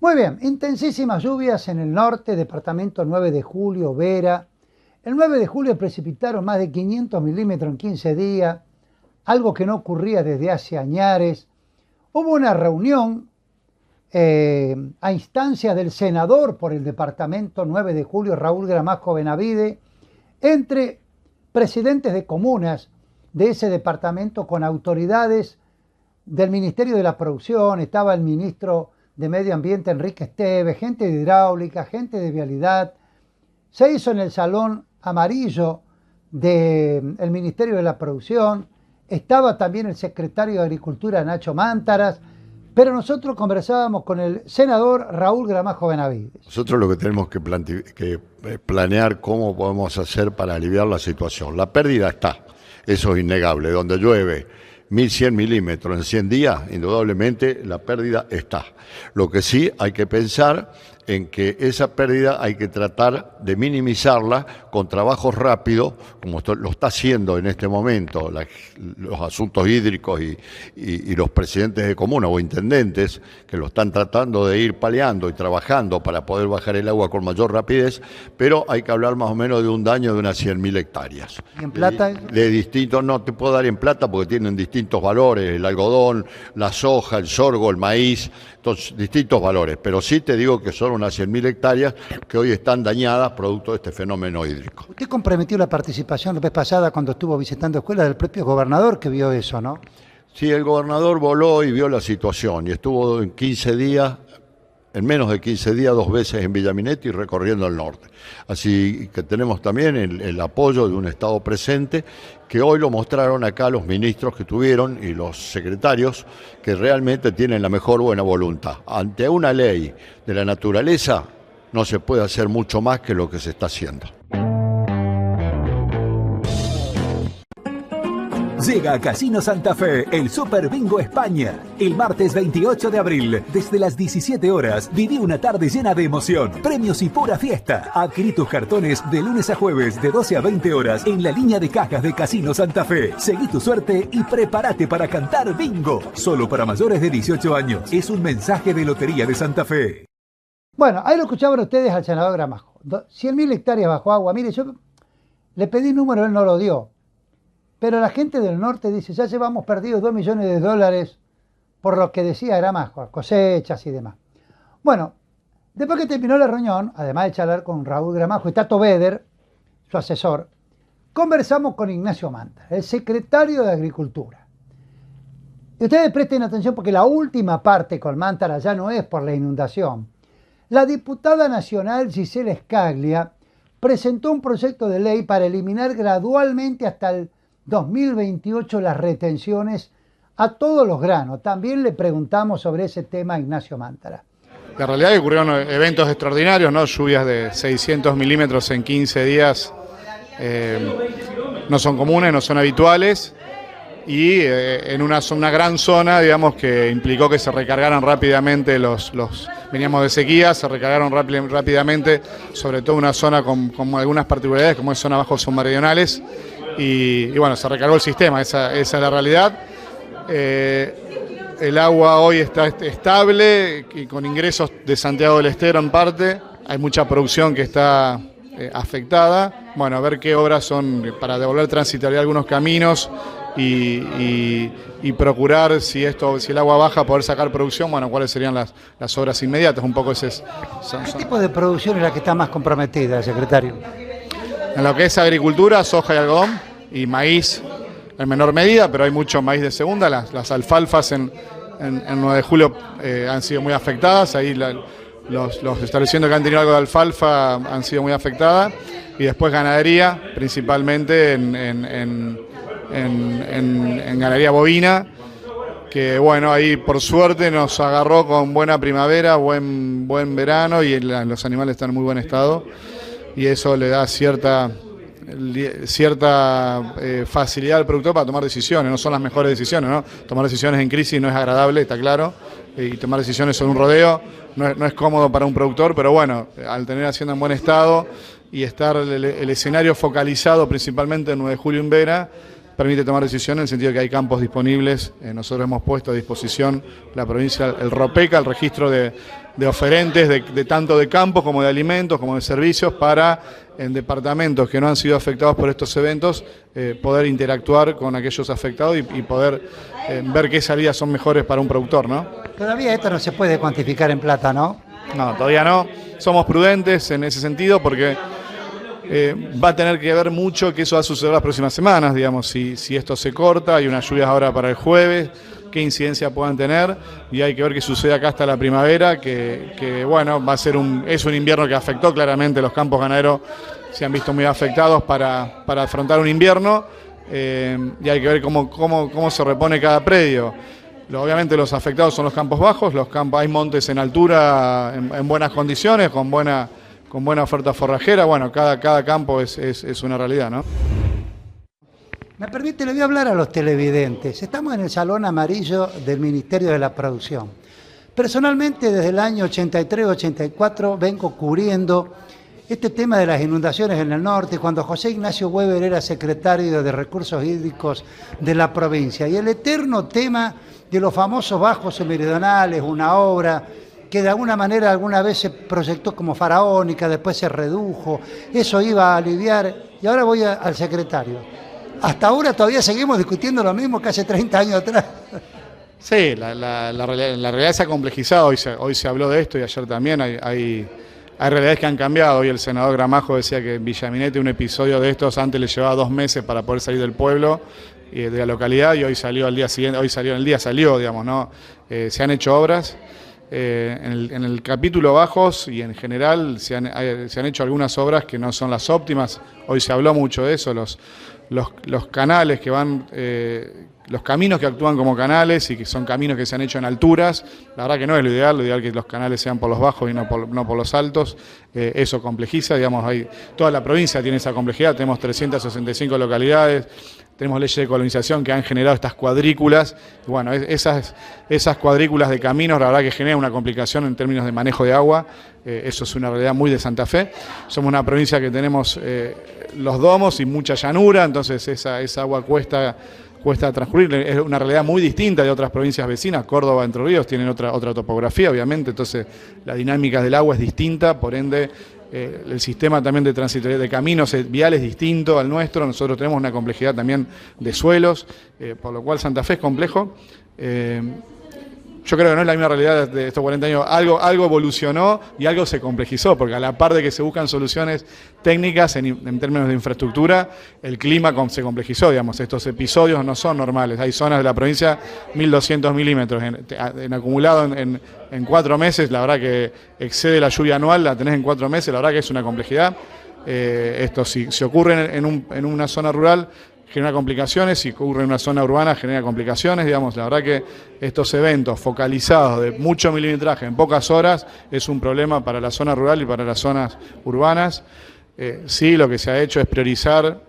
Muy bien, intensísimas lluvias en el norte, departamento 9 de julio, Vera. El 9 de julio precipitaron más de 500 milímetros en 15 días, algo que no ocurría desde hace añares. Hubo una reunión a instancia del senador por el departamento 9 de julio, Raúl Gramajo Benavide, entre presidentes de comunas de ese departamento con autoridades del Ministerio de la Producción. Estaba el ministro de Medio Ambiente, Enrique Esteves, gente de hidráulica, gente de vialidad. Se hizo en el Salón Amarillo del Ministerio de la Producción. Estaba también el secretario de Agricultura, Nacho Mántaras, pero nosotros conversábamos con el senador Raúl Gramajo Benavides. Nosotros lo que tenemos que planear cómo podemos hacer para aliviar la situación. La pérdida está, eso es innegable. Donde llueve 1.100 milímetros en 100 días, indudablemente la pérdida está. Lo que sí hay que pensar en que esa pérdida hay que tratar de minimizarla con trabajos rápidos, como lo está haciendo en este momento los asuntos hídricos y los presidentes de comuna o intendentes, que lo están tratando de ir paliando y trabajando para poder bajar el agua con mayor rapidez, pero hay que hablar más o menos de un daño de unas 100.000 hectáreas. ¿Y en plata? De distintos, no te puedo dar en plata porque tienen distintos valores, el algodón, la soja, el sorgo, el maíz, entonces, distintos valores, pero sí te digo que son unas 100.000 hectáreas que hoy están dañadas producto de este fenómeno hídrico. Usted comprometió la participación la vez pasada cuando estuvo visitando escuelas del propio gobernador que vio eso, ¿no? Sí, el gobernador voló y vio la situación y estuvo en 15 días, en menos de 15 días, 2 veces en Villaminetti y recorriendo el norte. Así que tenemos también el apoyo de un Estado presente, que hoy lo mostraron acá los ministros que tuvieron y los secretarios, que realmente tienen la mejor buena voluntad. Ante una ley de la naturaleza no se puede hacer mucho más que lo que se está haciendo. Llega a Casino Santa Fe el Super Bingo España. El martes 28 de abril, desde las 17 horas, viví una tarde llena de emoción, premios y pura fiesta. Adquirí tus cartones de lunes a jueves de 12 a 20 horas en la línea de cajas de Casino Santa Fe. Seguí tu suerte y prepárate para cantar bingo. Solo para mayores de 18 años. Es un mensaje de Lotería de Santa Fe. Bueno, ahí lo escuchaban ustedes al senador Gramajo. 100.000 hectáreas bajo agua. Mire, yo le pedí número, él no lo dio. Pero la gente del norte dice, ya llevamos perdidos $2 millones por lo que decía Gramajo, cosechas y demás. Bueno, después que terminó la reunión, además de charlar con Raúl Gramajo y Tato Beder, su asesor, conversamos con Ignacio Mántaras, el secretario de Agricultura. Y ustedes presten atención porque la última parte con Mántaras ya no es por la inundación. La diputada nacional Gisela Scaglia presentó un proyecto de ley para eliminar gradualmente hasta el 2028 las retenciones a todos los granos. También le preguntamos sobre ese tema a Ignacio Mántaras. La realidad es que ocurrieron eventos extraordinarios, ¿no? Lluvias de 600 milímetros en 15 días no son comunes, no son habituales, y en una gran zona, digamos, que implicó que se recargaran rápidamente veníamos de sequía, se recargaron rápidamente, sobre todo una zona con algunas particularidades, como es zona bajo submeridionales, y bueno, se recargó el sistema, esa es la realidad. El agua hoy está estable y con ingresos de Santiago del Estero en parte, hay mucha producción que está afectada. Bueno, a ver qué obras son para devolver transitabilidad a algunos caminos y procurar, si el agua baja, poder sacar producción, bueno, cuáles serían las obras inmediatas. Un poco ¿Qué tipo de producción es la que está más comprometida, secretario? En lo que es agricultura, soja y algodón, y maíz en menor medida, pero hay mucho maíz de segunda. Las alfalfas en 9 de julio han sido muy afectadas, ahí los establecimientos que han tenido algo de alfalfa han sido muy afectadas, y después ganadería, principalmente en ganadería bovina, que bueno, ahí por suerte nos agarró con buena primavera, buen verano, y los animales están en muy buen estado, y eso le da cierta facilidad al productor para tomar decisiones. No son las mejores decisiones, ¿no? Tomar decisiones en crisis no es agradable, está claro, y tomar decisiones sobre un rodeo no es cómodo para un productor, pero bueno, al tener Hacienda en buen estado y estar el escenario focalizado principalmente en 9 de julio en Vera, permite tomar decisiones en el sentido de que hay campos disponibles. Nosotros hemos puesto a disposición la provincia, el ROPECA, el registro de oferentes de tanto de campos como de alimentos, como de servicios, para en departamentos que no han sido afectados por estos eventos, poder interactuar con aquellos afectados y poder ver qué salidas son mejores para un productor, ¿no? Todavía esto no se puede cuantificar en plata, ¿no? No, todavía no. Somos prudentes en ese sentido porque va a tener que ver mucho que eso va a suceder las próximas semanas, digamos, si esto se corta, hay unas lluvias ahora para el jueves, qué incidencia puedan tener, y hay que ver qué sucede acá hasta la primavera, que bueno, va a ser es un invierno que afectó claramente, los campos ganaderos se han visto muy afectados para afrontar un invierno, y hay que ver cómo se repone cada predio. Obviamente los afectados son los campos bajos, hay montes en altura en buenas condiciones, con buena oferta forrajera. Bueno, cada campo es una realidad, ¿no? Me permite, le voy a hablar a los televidentes. Estamos en el Salón Amarillo del Ministerio de la Producción. Personalmente, desde el año 83-84 vengo cubriendo este tema de las inundaciones en el norte, cuando José Ignacio Weber era secretario de Recursos Hídricos de la provincia. Y el eterno tema de los famosos bajos meridionales, una obra que de alguna manera alguna vez se proyectó como faraónica, después se redujo, eso iba a aliviar, y ahora voy al secretario. Hasta ahora todavía seguimos discutiendo lo mismo que hace 30 años atrás. Sí, la realidad se ha complejizado, hoy se habló de esto y ayer también, hay realidades que han cambiado. Hoy el senador Gramajo decía que en Villaminete un episodio de estos antes le llevaba 2 meses para poder salir del pueblo y de la localidad, y hoy salió al día siguiente, digamos, ¿no? Se han hecho obras. En el capítulo bajos y en general se han hecho algunas obras que no son las óptimas. Hoy se habló mucho de eso, los canales que van, los caminos que actúan como canales y que son caminos que se han hecho en alturas. La verdad que no es lo ideal es que los canales sean por los bajos y no por los altos. Eso complejiza, digamos, toda la provincia tiene esa complejidad, tenemos 365 localidades. Tenemos leyes de colonización que han generado estas cuadrículas. Bueno, esas cuadrículas de caminos, la verdad que generan una complicación en términos de manejo de agua. Eso es una realidad muy de Santa Fe. Somos una provincia que tenemos los domos y mucha llanura, entonces esa agua cuesta transcurrir. Es una realidad muy distinta de otras provincias vecinas. Córdoba, Entre Ríos tienen otra topografía, obviamente, entonces la dinámica del agua es distinta, por ende el sistema también de transitoriedad de caminos viales es distinto al nuestro. Nosotros tenemos una complejidad también de suelos, por lo cual Santa Fe es complejo. Yo creo que no es la misma realidad de estos 40 años. Algo evolucionó y algo se complejizó, porque a la par de que se buscan soluciones técnicas en términos de infraestructura, el clima se complejizó, digamos. Estos episodios no son normales. Hay zonas de la provincia 1.200 milímetros en acumulado en 4 meses. La verdad que excede la lluvia anual, la tenés en 4 meses, la verdad que es una complejidad. Esto si ocurre en una zona rural, genera complicaciones, si ocurre en una zona urbana genera complicaciones, digamos. La verdad que estos eventos focalizados de mucho milimetraje en pocas horas es un problema para la zona rural y para las zonas urbanas. Sí, lo que se ha hecho es priorizar,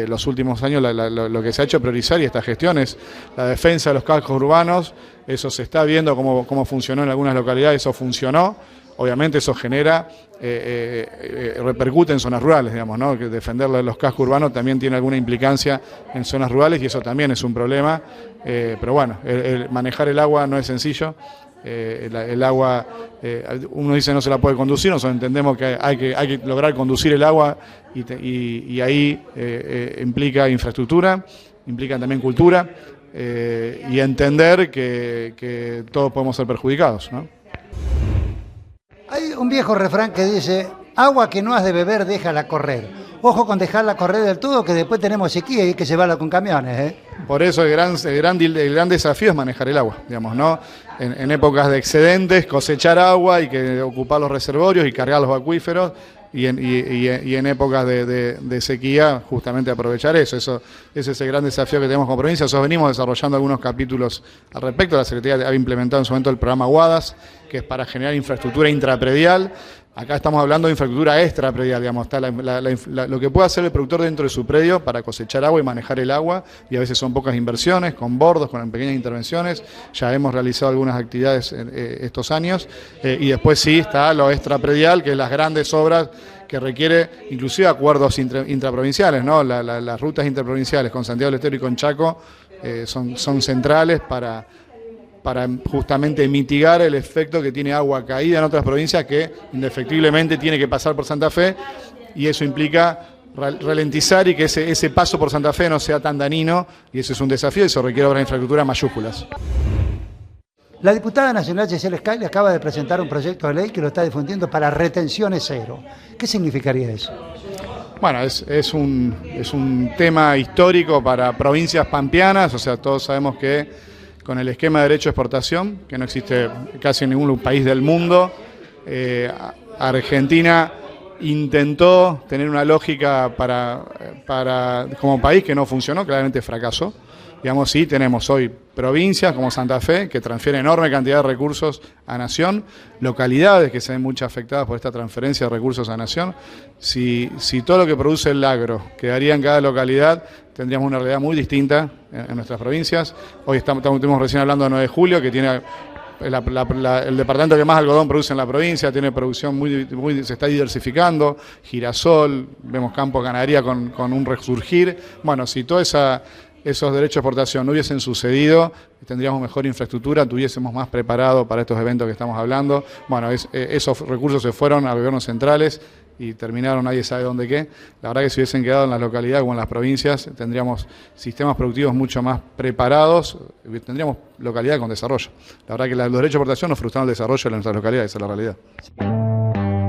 los últimos años lo que se ha hecho es priorizar, y esta gestión es la defensa de los cascos urbanos. Eso se está viendo cómo funcionó en algunas localidades, eso funcionó. Obviamente eso genera, repercute en zonas rurales, digamos, ¿no? Que defender los cascos urbanos también tiene alguna implicancia en zonas rurales y eso también es un problema. Pero bueno, manejar el agua no es sencillo. El agua, uno dice no se la puede conducir, nosotros entendemos que hay que lograr conducir el agua y ahí implica infraestructura, implica también cultura y entender que todos podemos ser perjudicados, ¿no? Hay un viejo refrán que dice: agua que no has de beber, déjala correr. Ojo con dejarla correr del todo, que después tenemos sequía y hay que llevarla con camiones, Por eso el gran desafío es manejar el agua, digamos, ¿no? En épocas de excedentes, cosechar agua y que ocupar los reservorios y cargar los acuíferos, y en épocas de sequía justamente aprovechar eso. Ese es el gran desafío que tenemos como provincia. Nosotros venimos desarrollando algunos capítulos al respecto. La Secretaría ha implementado en su momento el programa Guadas, que es para generar infraestructura intrapredial. Acá estamos hablando de infraestructura extrapredial, digamos, está lo que puede hacer el productor dentro de su predio para cosechar agua y manejar el agua, y a veces son pocas inversiones, con bordos, con pequeñas intervenciones. Ya hemos realizado algunas actividades estos años, y después sí está lo extrapredial, que es las grandes obras que requiere inclusive acuerdos intraprovinciales, ¿no? Las rutas interprovinciales con Santiago del Estero y con Chaco son centrales para justamente mitigar el efecto que tiene agua caída en otras provincias que indefectiblemente tiene que pasar por Santa Fe, y eso implica ralentizar y que ese paso por Santa Fe no sea tan dañino, y eso es un desafío y eso requiere obras de infraestructura mayúsculas. La diputada nacional Gisela Scaili acaba de presentar un proyecto de ley que lo está difundiendo para retenciones cero. ¿Qué significaría eso? Bueno, es un tema histórico para provincias pampeanas, o sea, todos sabemos que con el esquema de derecho de exportación, que no existe casi en ningún país del mundo, Argentina intentó tener una lógica como país que no funcionó, claramente fracasó. Digamos, sí, tenemos hoy provincias como Santa Fe que transfieren enorme cantidad de recursos a Nación, localidades que se ven mucho afectadas por esta transferencia de recursos a Nación. Si todo lo que produce el agro quedaría en cada localidad, tendríamos una realidad muy distinta en nuestras provincias. Hoy estamos recién hablando de 9 de julio, que tiene el departamento que más algodón produce en la provincia, tiene producción se está diversificando, girasol, vemos campo ganadería con un resurgir. Bueno, si esos derechos de exportación no hubiesen sucedido, tendríamos mejor infraestructura, tuviésemos más preparado para estos eventos que estamos hablando. Bueno, esos recursos se fueron a gobiernos centrales y terminaron nadie sabe dónde qué. La verdad que si hubiesen quedado en las localidades o en las provincias, tendríamos sistemas productivos mucho más preparados, tendríamos localidades con desarrollo. La verdad que los derechos de exportación nos frustraron el desarrollo de nuestras localidades, esa es la realidad.